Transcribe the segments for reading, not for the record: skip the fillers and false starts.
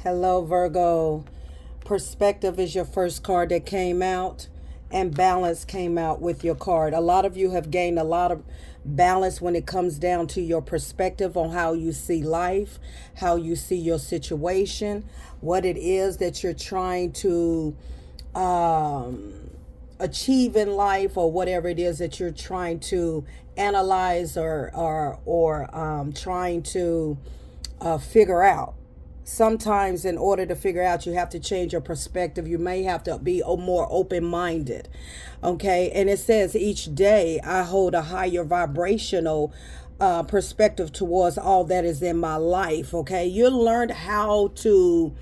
Hello, Virgo. Perspective is your first card that came out, and balance came out with your card. A lot of you have gained a lot of balance when it comes down to your perspective on how you see life, how you see your situation, what it is that you're trying to achieve in life, or whatever it is that you're trying to analyze or trying to figure out. Sometimes in order to figure out, you have to change your perspective. You may have to be more open-minded. Okay, and it says each day I hold a higher vibrational perspective towards all that is in my life. Okay, you learned how to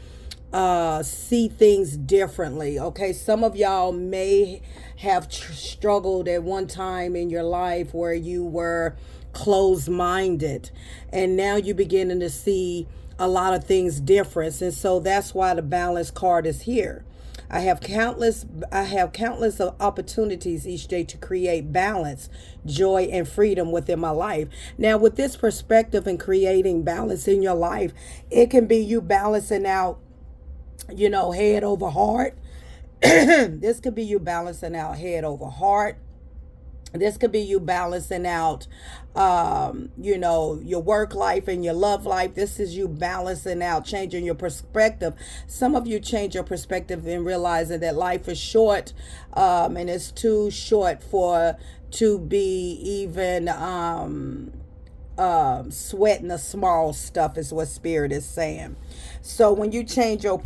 see things differently. Okay, some of y'all may have struggled at one time in your life where you were closed-minded, and now you're beginning to see a lot of things different. And so that's why the balance card is here. I have countless of opportunities each day to create balance, joy, and freedom within my life. Now, with this perspective and creating balance in your life, it can be you balancing out, head over heart. This could be you balancing out head over heart. This could be you balancing out, your work life and your love life. This is you balancing out, changing your perspective. Some of you change your perspective in realizing that life is short, and it's too short to be even sweating the small stuff, is what Spirit is saying. So when you change your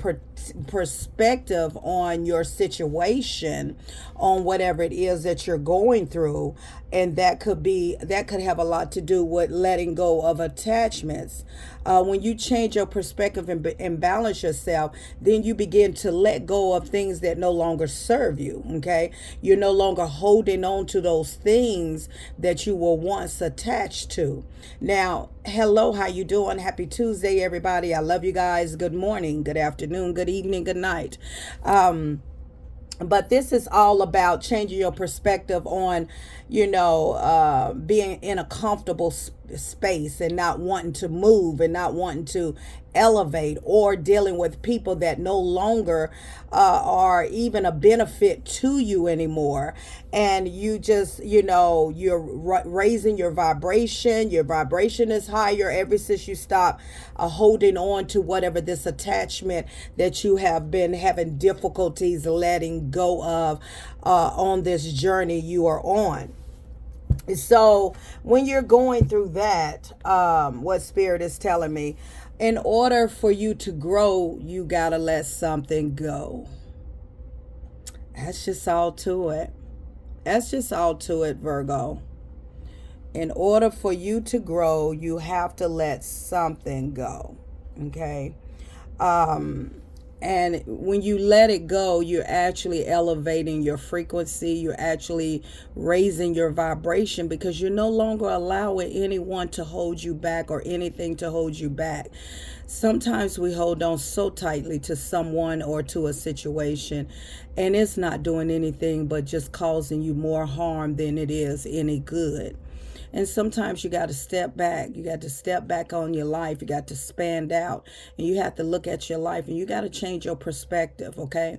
perspective on your situation, on whatever it is that you're going through, and that could have a lot to do with letting go of attachments. When you change your perspective and balance yourself, then you begin to let go of things that no longer serve you. Okay, you're no longer holding on to those things that you were once attached to. Now, hello, how you doing? Happy Tuesday, everybody. I love you guys. Good morning, good afternoon, good evening, good night. But this is all about changing your perspective on, being in a comfortable space and not wanting to move and not wanting to elevate, or dealing with people that no longer are even a benefit to you anymore. And you just, you're raising your vibration. Your vibration is higher ever since you stop holding on to whatever this attachment that you have been having difficulties letting go of on this journey you are on. So when you're going through that, what Spirit is telling me, in order for you to grow, you got to let something go. That's just all to it. That's just all to it, Virgo. In order for you to grow, you have to let something go. Okay? And when you let it go, you're actually elevating your frequency. You're actually raising your vibration, because you're no longer allowing anyone to hold you back or anything to hold you back. Sometimes we hold on so tightly to someone or to a situation, and it's not doing anything but just causing you more harm than it is any good. And sometimes you got to step back. You got to step back on your life. You got to expand out, and you have to look at your life, and you got to change your perspective, okay,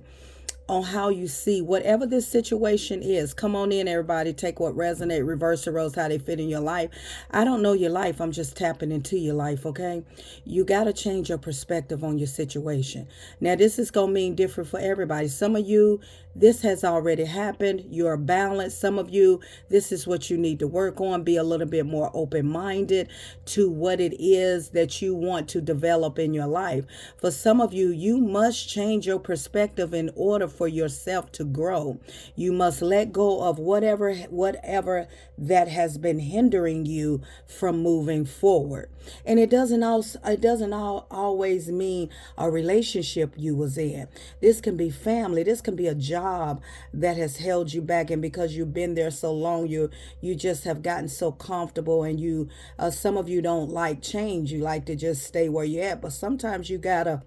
on how you see whatever this situation is. Come on in, everybody. Take what resonate, reverse the roles, how they fit in your life. I don't know your life. I'm just tapping into your life, okay? You got to change your perspective on your situation. Now, this is going to mean different for everybody. Some of you, this has already happened. You're balanced. Some of you, this is what you need to work on. Be a little bit more open-minded to what it is that you want to develop in your life. For some of you, you must change your perspective in order for yourself to grow. You must let go of whatever that has been hindering you from moving forward. And it doesn't always mean a relationship you was in. This can be family. This can be a job that has held you back, and because you've been there so long, you just have gotten so comfortable, and you some of you don't like change. You like to just stay where you're at, but sometimes you gotta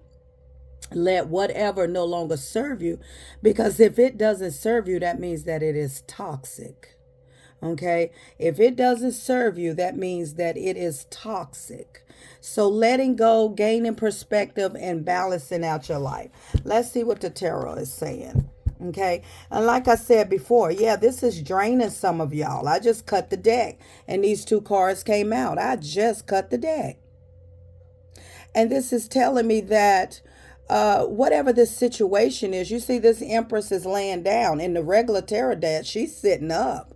let whatever no longer serve you, because if it doesn't serve you, that means that it is toxic. Okay. If it doesn't serve you, that means that it is toxic. So letting go, gaining perspective, and balancing out your life. Let's see what the tarot is saying. Okay. And like I said before, yeah, this is draining some of y'all. I just cut the deck and these two cards came out. I just cut the deck. And this is telling me that whatever this situation is, you see this Empress is laying down. In the regular tarot deck, she's sitting up.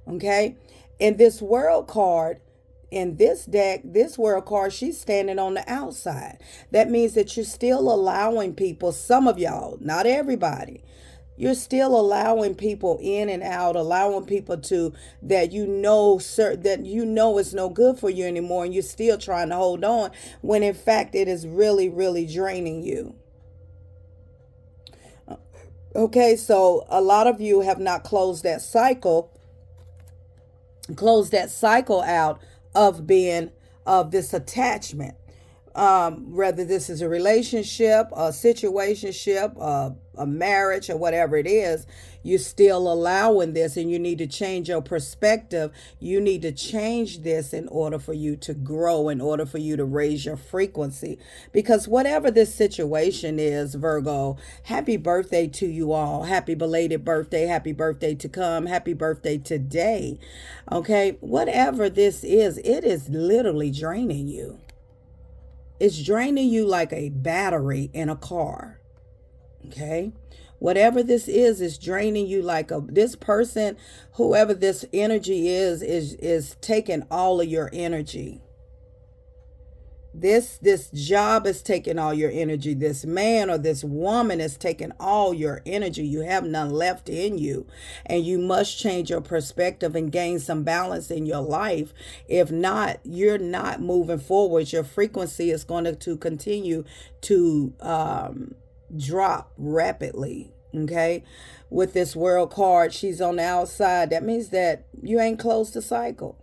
Okay. In this world card, in this deck, this world card, she's standing on the outside. That means that you're still allowing people, some of y'all, not everybody, you're still allowing people in and out, allowing people to that that you know is no good for you anymore, and you're still trying to hold on when in fact it is really, really draining you. Okay, so a lot of you have not closed that cycle out of being of this attachment. Whether this is a relationship, a situationship, a marriage, or whatever it is, you're still allowing this, and you need to change your perspective. You need to change this in order for you to grow, in order for you to raise your frequency. Because whatever this situation is, Virgo, happy birthday to you all. Happy belated birthday. Happy birthday to come. Happy birthday today. Okay, whatever this is, it is literally draining you. It's draining you like a battery in a car. Okay. Whatever this is draining you like this person, whoever this energy is taking all of your energy. This job is taking all your energy. This man or this woman is taking all your energy. You have none left in you. And you must change your perspective and gain some balance in your life. If not, you're not moving forward. Your frequency is going to continue to drop rapidly. Okay. With this world card, she's on the outside. That means that you ain't closed the cycle.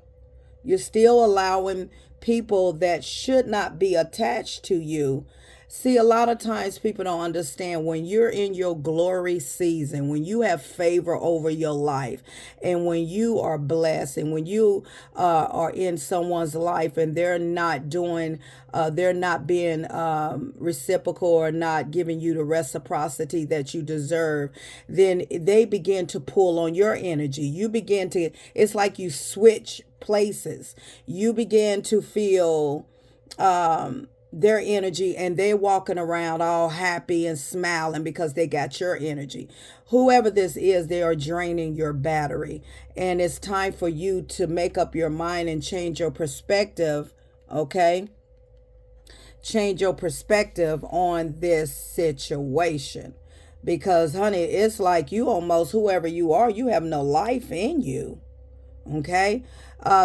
You're still allowing people that should not be attached to you. See, a lot of times people don't understand when you're in your glory season, when you have favor over your life, and when you are blessed, and when you are in someone's life and they're not being reciprocal or not giving you the reciprocity that you deserve, then they begin to pull on your energy. It's like you switch places. You begin to feel their energy, and they're walking around all happy and smiling because they got your energy. Whoever this is, they are draining your battery, and it's time for you to make up your mind and change your perspective. Okay, change your perspective on this situation, because honey, it's like you almost, whoever you are, you have no life in you. Okay.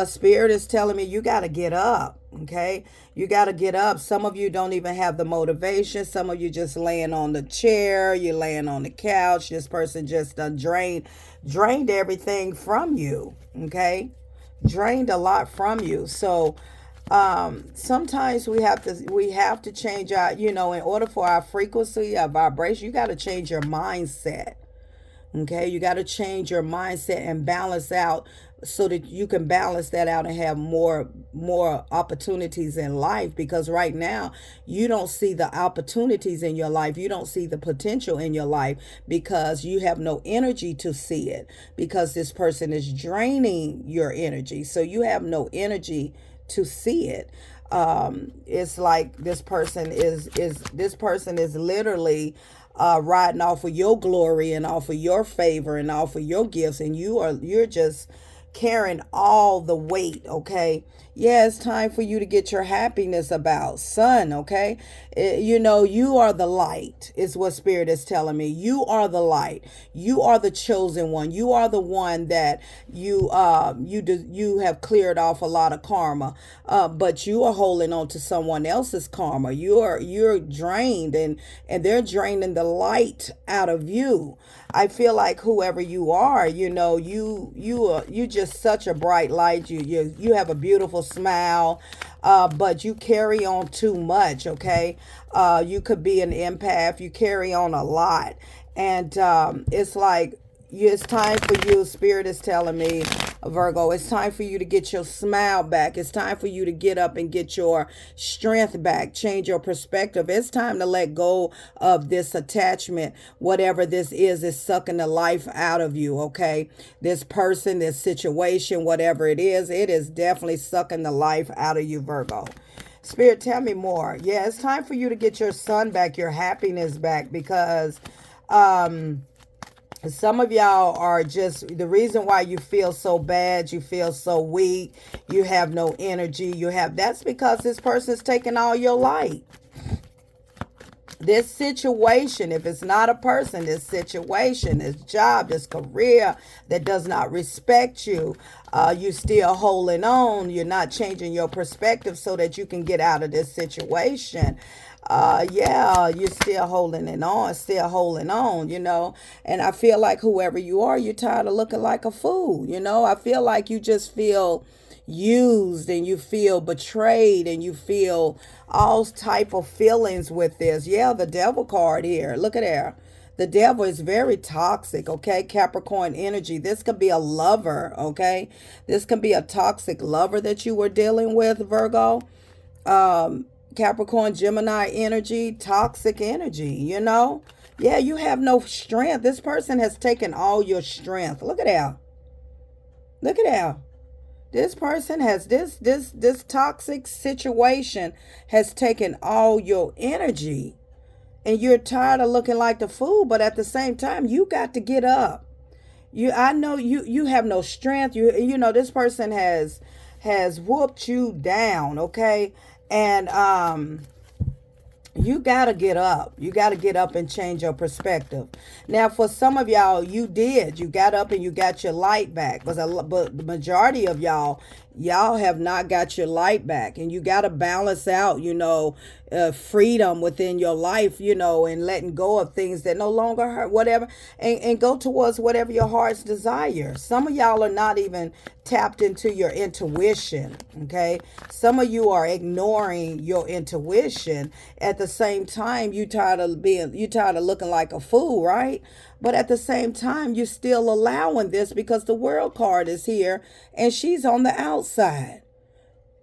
Spirit is telling me you got to get up. Okay. You got to get up. Some of you don't even have the motivation. Some of you just laying on the chair. You're laying on the couch. This person just drained everything from you. Okay. Drained a lot from you. So, sometimes we have to change our, in order for our frequency, our vibration, you got to change your mindset. Okay, you got to change your mindset and balance out so that you can balance that out and have more opportunities in life, because right now you don't see the opportunities in your life. You don't see the potential in your life because you have no energy to see it, because this person is draining your energy. So you have no energy to see it. It's like this person is literally riding off of your glory and off of your favor and off of your gifts, and you're just carrying all the weight. Okay, yeah, it's time for you to get your happiness about, son. Okay, you are the light is what Spirit is telling me. You are the light. You are the chosen one. You are the one that you have cleared off a lot of karma, but you are holding on to someone else's karma. You're drained, and they're draining the light out of you. I feel like whoever you are, you just such a bright light. You have a beautiful smile, but you carry on too much. Okay, you could be an empath. You carry on a lot, and it's like It's time for you, Spirit is telling me, Virgo, it's time for you to get your smile back. It's time for you to get up and get your strength back, change your perspective. It's time to let go of this attachment. Whatever this is sucking the life out of you, okay? This person, this situation, whatever it is definitely sucking the life out of you, Virgo. Spirit, tell me more. Yeah, it's time for you to get your sun back, your happiness back, because some of y'all are just, the reason why you feel so bad, you feel so weak, you have no energy, that's because this person's taking all your light. This situation, if it's not a person, this situation, this job, this career that does not respect you, you still holding on. You're not changing your perspective so that you can get out of this situation. Yeah, you're still holding it on, still holding on, and I feel like whoever you are, you're tired of looking like a fool. I feel like you just feel used and you feel betrayed and you feel all type of feelings with this. Yeah, the devil card here. Look at there. The devil is very toxic, okay? Capricorn energy. This could be a lover, okay? This could be a toxic lover that you were dealing with, Virgo. Capricorn, Gemini energy, toxic energy, Yeah, you have no strength. This person has taken all your strength. Look at that. Look at that. This person has this toxic situation has taken all your energy, and you're tired of looking like the fool, but at the same time you got to get up. I know you have no strength. This person has whooped you down, okay? And you got to get up. You got to get up and change your perspective. Now, for some of y'all, you got up and you got your light back. But the majority of y'all have not got your light back. And you got to balance out, freedom within your life, and letting go of things that no longer hurt, whatever, and go towards whatever your heart's desire. Some of y'all are not even tapped into your intuition, okay? Some of you are ignoring your intuition. At the same time, you tired of looking like a fool, right? But at the same time, you're still allowing this because the world card is here and she's on the outside.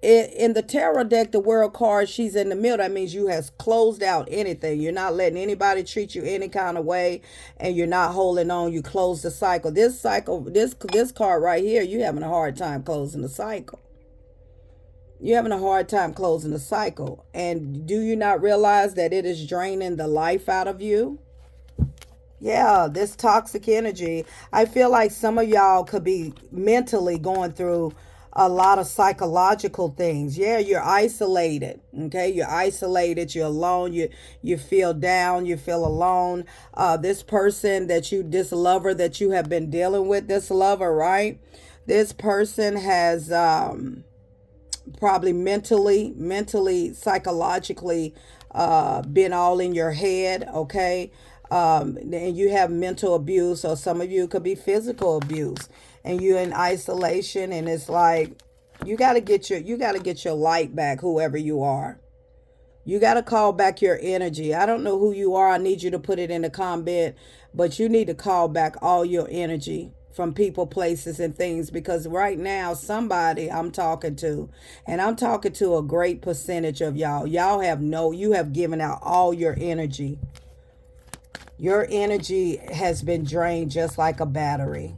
In the tarot deck, the world card, she's in the middle. That means you has closed out anything. You're not letting anybody treat you any kind of way, and you're not holding on. You close the cycle. This card right here, you're having a hard time closing the cycle. You're having a hard time closing the cycle. And do you not realize that it is draining the life out of you? Yeah, this toxic energy. I feel like some of y'all could be mentally going through a lot of psychological things. Yeah, you're isolated. Okay, you're isolated. You're alone. You feel down. You feel alone. This person this lover that you have been dealing with, this lover, right? This person has probably mentally, psychologically been all in your head. Okay. And you have mental abuse, or some of you could be physical abuse, and you're in isolation, and it's like you got to get your light back, whoever you are. You got to call back your energy. I don't know who you are. I need you to put it in the comment, but you need to call back all your energy from people, places, and things, because right now somebody I'm talking to, and I'm talking to a great percentage of y'all. You have given out all your energy. Your energy has been drained just like a battery.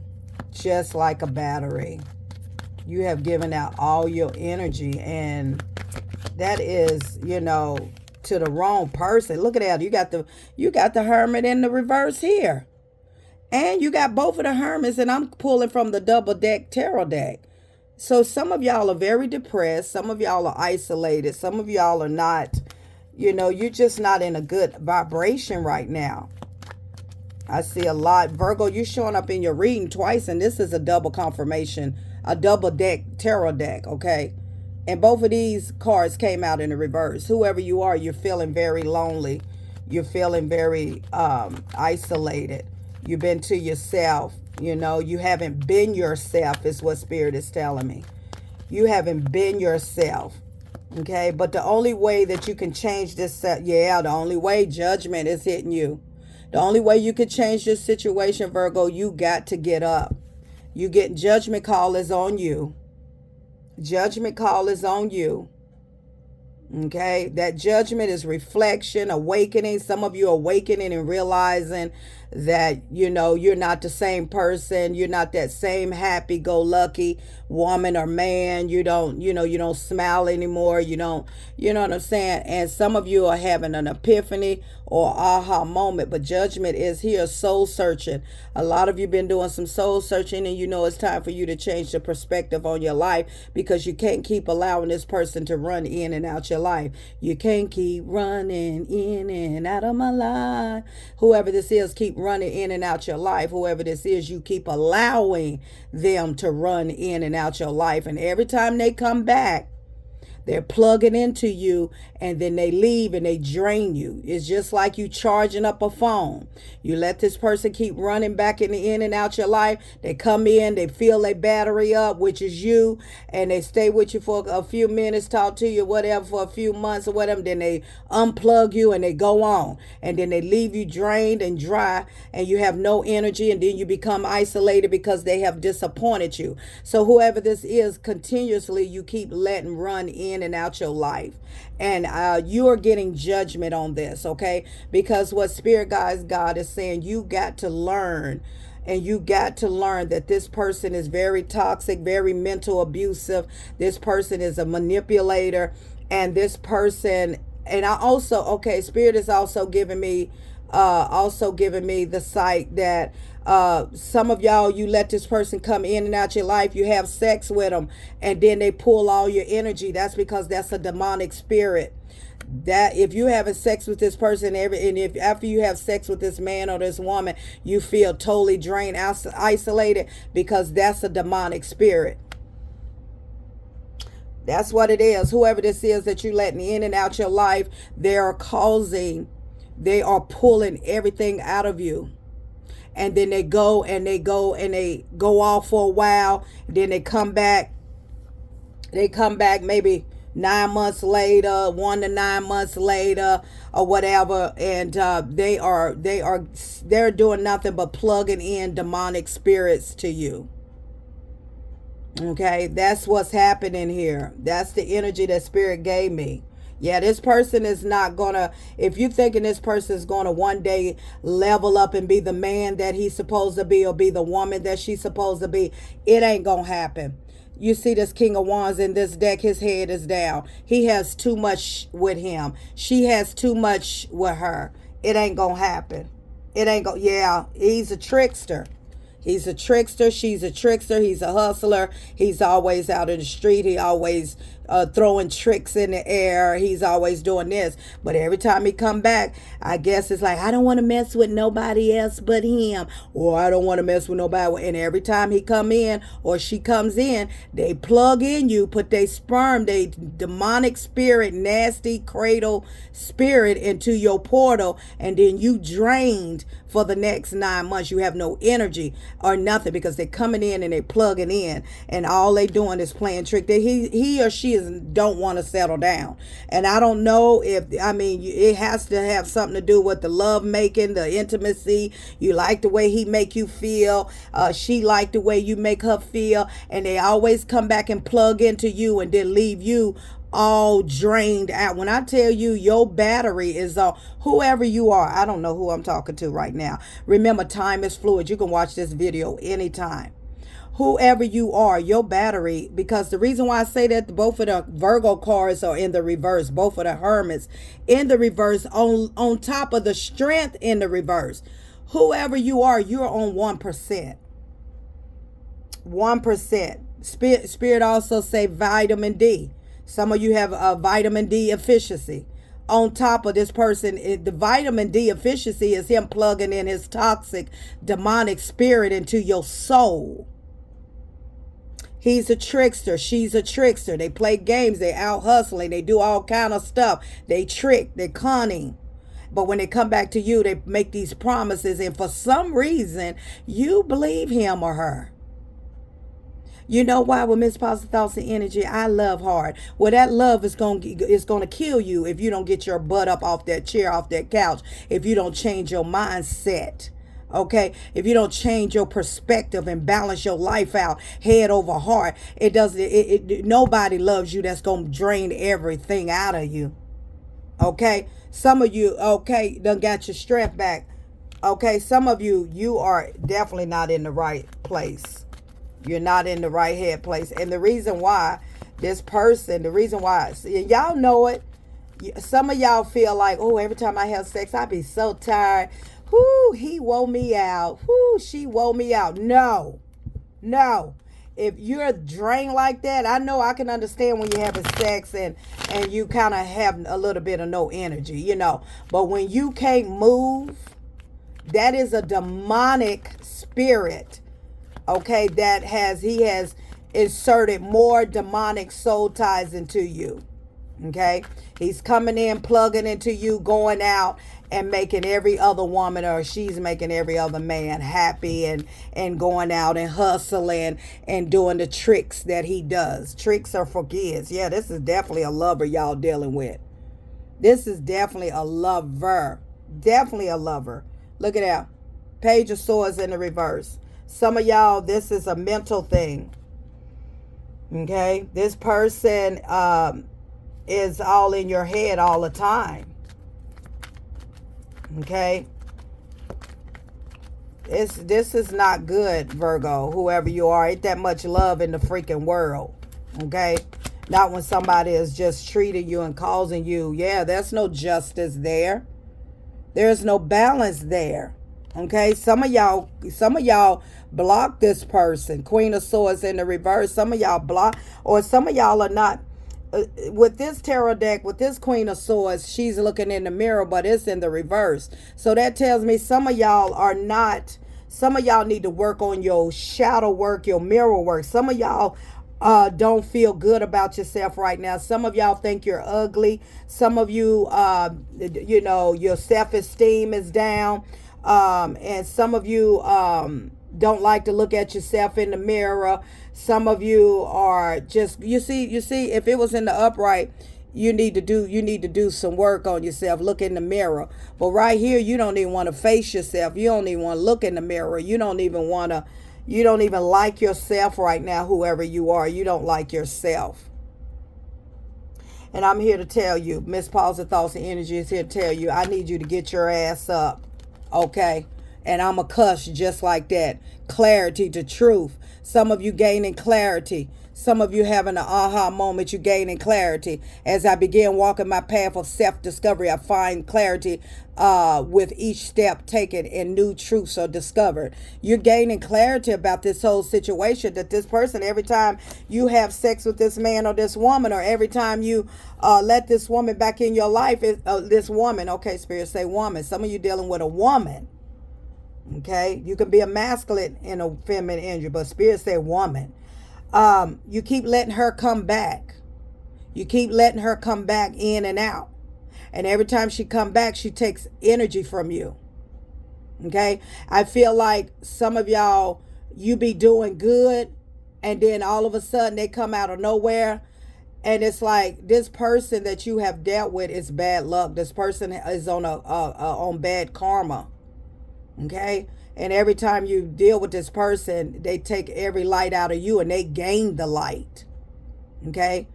Just like a battery. You have given out all your energy, and that is, to the wrong person. Look at that. You got the Hermit in the reverse here. And you got both of the Hermits, and I'm pulling from the double deck tarot deck. So some of y'all are very depressed. Some of y'all are isolated. Some of y'all are not, you're just not in a good vibration right now. I see a lot. Virgo, you're showing up in your reading twice, and this is a double confirmation, a double deck tarot deck, okay? And both of these cards came out in the reverse. Whoever you are, you're feeling very lonely. You're feeling very isolated. You've been to yourself. You haven't been yourself is what Spirit is telling me. You haven't been yourself, okay? But the only way that you can change this, the only way, judgment is hitting you. The only way you can change this situation, Virgo, you got to get up. You get judgment call is on you. Judgment call is on you. Okay, that judgment is reflection, awakening. Some of you awakening and realizing that, you're not the same person. You're not that same happy-go-lucky woman or man. You don't smile anymore. You know what I'm saying? And some of you are having an epiphany or aha moment, but judgment is here, soul searching. A lot of you been doing some soul searching, and it's time for you to change the perspective on your life, because you can't keep allowing this person to run in and out your life. You can't keep running in and out of my life. Whoever this is, keep running in and out your life. Whoever this is, you keep allowing them to run in and out your life. And every time they come back, they're plugging into you, and then they leave and they drain you. It's just like you charging up a phone. You let this person keep running back in and out your life. They come in, they fill their battery up, which is you, and they stay with you for a few minutes, talk to you, whatever, for a few months or whatever. Then they unplug you and they go on. And then they leave you drained and dry, and you have no energy, and then you become isolated because they have disappointed you. So whoever this is, continuously you keep letting run in and out your life, and you are getting judgment on this, okay? Because what Spirit Guides God is saying, you got to learn, and you got to learn that this person is very toxic, very mental abusive. This person is a manipulator, and this person, and I also, okay, Spirit is also giving me the sight that some of y'all, you let this person come in and out your life, you have sex with them, and then they pull all your energy. That's because that's a demonic spirit. That if you're having sex with this person, and if after you have sex with this man or this woman, you feel totally drained, isolated, because that's a demonic spirit. That's what it is. Whoever this is that you're letting in and out your life, they are pulling everything out of you. And then they go off for a while. Then they come back. They come back maybe 9 months later, 1 to 9 months later, or whatever. And they're doing nothing but plugging in demonic spirits to you. Okay, that's what's happening here. That's the energy that Spirit gave me. Yeah, this person is not gonna, if you're thinking this person is gonna one day level up and be the man that he's supposed to be, or be the woman that she's supposed to be, it ain't gonna happen. You see this King of Wands in this deck, his head is down. He has too much with him. She has too much with her. It ain't gonna happen. Yeah, he's a trickster. He's a trickster. She's a trickster. He's a hustler. He's always out in the street. He always throwing tricks in the air. He's always doing this. But every time he come back, I guess it's like, I don't want to mess with nobody else but him. Or I don't want to mess with nobody. And every time he come in or she comes in, they plug in you, put their sperm, they demonic spirit, nasty cradle spirit into your portal. And then you drained for the next 9 months. You have no energy or nothing, because they're coming in and they plugging in, and all they doing is playing trick. He or she don't want to settle down. And I don't know it has to have something to do with the love making, the intimacy. You like the way he make you feel. She like the way you make her feel. And they always come back and plug into you and then leave you all drained out. When I tell you your battery is on, whoever you are, I don't know who I'm talking to right now. Remember, time is fluid. You can watch this video anytime. Whoever you are, your battery, because the reason why I say that, both of the Virgo cards are in the reverse, both of the Hermits in the reverse, on top of the Strength in the reverse. Whoever you are, you're on 1%. 1%. Spirit also say vitamin D. Some of you have a vitamin D efficiency. On top of this person, the vitamin D efficiency is him plugging in his toxic, demonic spirit into your soul. He's a trickster. She's a trickster. They play games. They out hustling. They do all kind of stuff. They trick. They're cunning. But when they come back to you, they make these promises. And for some reason, you believe him or her. You know why? With Miss Positive Thoughts and Energy, I love hard. Well, that love is gonna kill you if you don't get your butt up off that chair, off that couch. If you don't change your mindset, okay, if you don't change your perspective and balance your life out head over heart, it doesn't. Nobody loves you that's gonna drain everything out of you. Okay, some of you, okay, done got your strength back. Okay, some of you, you are definitely not in the right place. You're not in the right head place. And the reason why, this person, the reason why, see, y'all know it. Some of y'all feel like, oh, every time I have sex, I be so tired. Whoo, he wore me out. Whoo, she wore me out. No, no. If you're drained like that, I know I can understand when you're having sex and you kind of have a little bit of no energy, you know. But when you can't move, that is a demonic spirit, okay, he has inserted more demonic soul ties into you. Okay, he's coming in, plugging into you, going out and making every other woman, or she's making every other man happy, and going out and hustling and doing the tricks that he does. Tricks are for kids. Yeah, this is definitely a lover y'all dealing with. This is definitely a lover. Definitely a lover. Look at that. Page of Swords in the reverse. Some of y'all, this is a mental thing. Okay? This person is all in your head all the time. Okay? This is not good, Virgo, whoever you are. Ain't that much love in the freaking world. Okay? Not when somebody is just treating you and causing you. Yeah, there's no justice there. There's no balance there. Okay, some of y'all block this person. Queen of Swords in the reverse. Some of y'all block, or some of y'all are not. With this tarot deck, with this Queen of Swords, she's looking in the mirror, but it's in the reverse. So that tells me some of y'all are not. Some of y'all need to work on your shadow work, your mirror work. Some of y'all don't feel good about yourself right now. Some of y'all think you're ugly. Some of you, you know, your self-esteem is down. And some of you don't like to look at yourself in the mirror. Some of you are just, you see, if it was in the upright, you need to do some work on yourself. Look in the mirror. But right here, you don't even want to face yourself. You don't even want to look in the mirror. You don't even like yourself right now, whoever you are. You don't like yourself. And I'm here to tell you, Miss Positive Thoughts and Energy is here to tell you, I need you to get your ass up. Okay? And I'm a cuss just like that. Clarity to truth. Some of you gaining clarity. Some of you having an aha moment, you gaining clarity. As I begin walking my path of self-discovery, I find clarity with each step taken and new truths are discovered. You're gaining clarity about this whole situation, that this person, every time you have sex with this man or this woman, or every time you let this woman back in your life, this woman, okay, Spirit say woman. Some of you dealing with a woman. Okay, you can be a masculine and a feminine energy, but Spirit say woman. You keep letting her come back. You keep letting her come back in and out. And every time she come back, she takes energy from you. Okay? I feel like some of y'all, you be doing good, and then all of a sudden they come out of nowhere. And it's like this person that you have dealt with is bad luck. This person is on bad karma. Okay? And every time you deal with this person, they take every light out of you and they gain the light. Okay?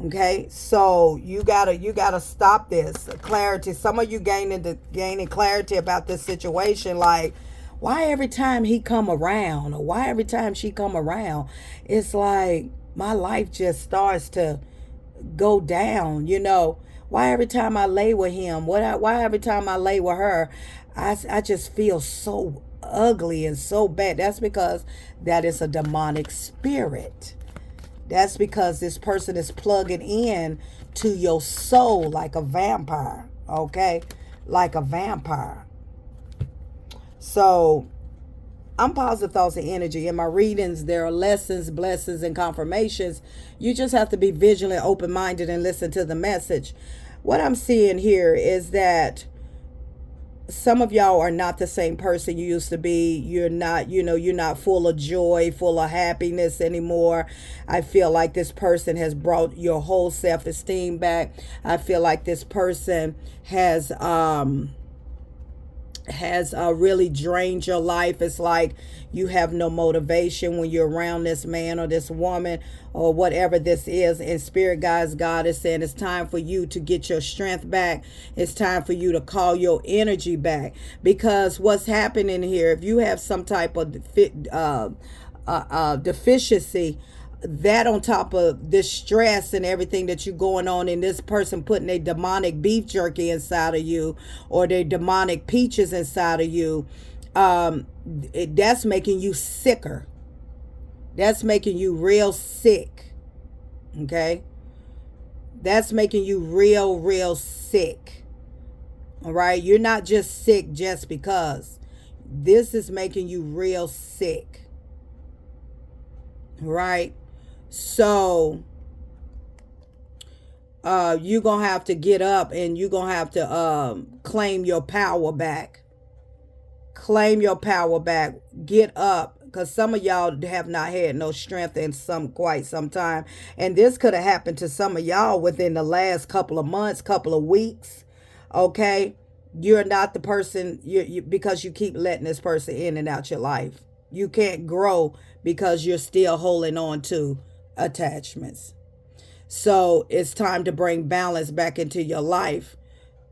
Okay? So you gotta stop this. Clarity. Some of you gaining clarity about this situation, like, why every time he come around, or why every time she come around, it's like my life just starts to go down, you know. Why every time I lay with him, why every time I lay with her, I just feel so ugly and so bad. That's because that is a demonic spirit. That's because this person is plugging in to your soul like a vampire. Okay? Like a vampire. So, I'm Positive Thoughts and Energy. In my readings, there are lessons, blessings, and confirmations. You just have to be vigilant, open-minded, and listen to the message. What I'm seeing here is that some of y'all are not the same person you used to be. You're not, you're not full of joy, full of happiness anymore. I feel like this person has brought your whole self-esteem back. I feel like this person has really drained your life. It's like you have no motivation when you're around this man or this woman or whatever this is. And Spirit Guides, God is saying it's time for you to get your strength back. It's time for you to call your energy back, because what's happening here, if you have some type of deficiency, that on top of this stress and everything that you going on, and this person putting a demonic beef jerky inside of you or their demonic peaches inside of you, that's making you sicker. That's making you real sick. Okay, that's making you real sick. All right, you're not just sick just because. This is making you real sick. Right? So you're gonna have to get up, and you're gonna have to claim your power back. Claim your power back. Get up, because some of y'all have not had no strength in quite some time, and this could have happened to some of y'all within the last couple of months, couple of weeks. Okay, you're not the person because you keep letting this person in and out your life. You can't grow because you're still holding on to attachments. So it's time to bring balance back into your life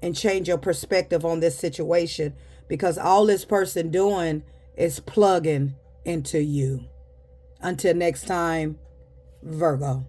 and change your perspective on this situation, because all this person doing is plugging into you. Until next time, Virgo.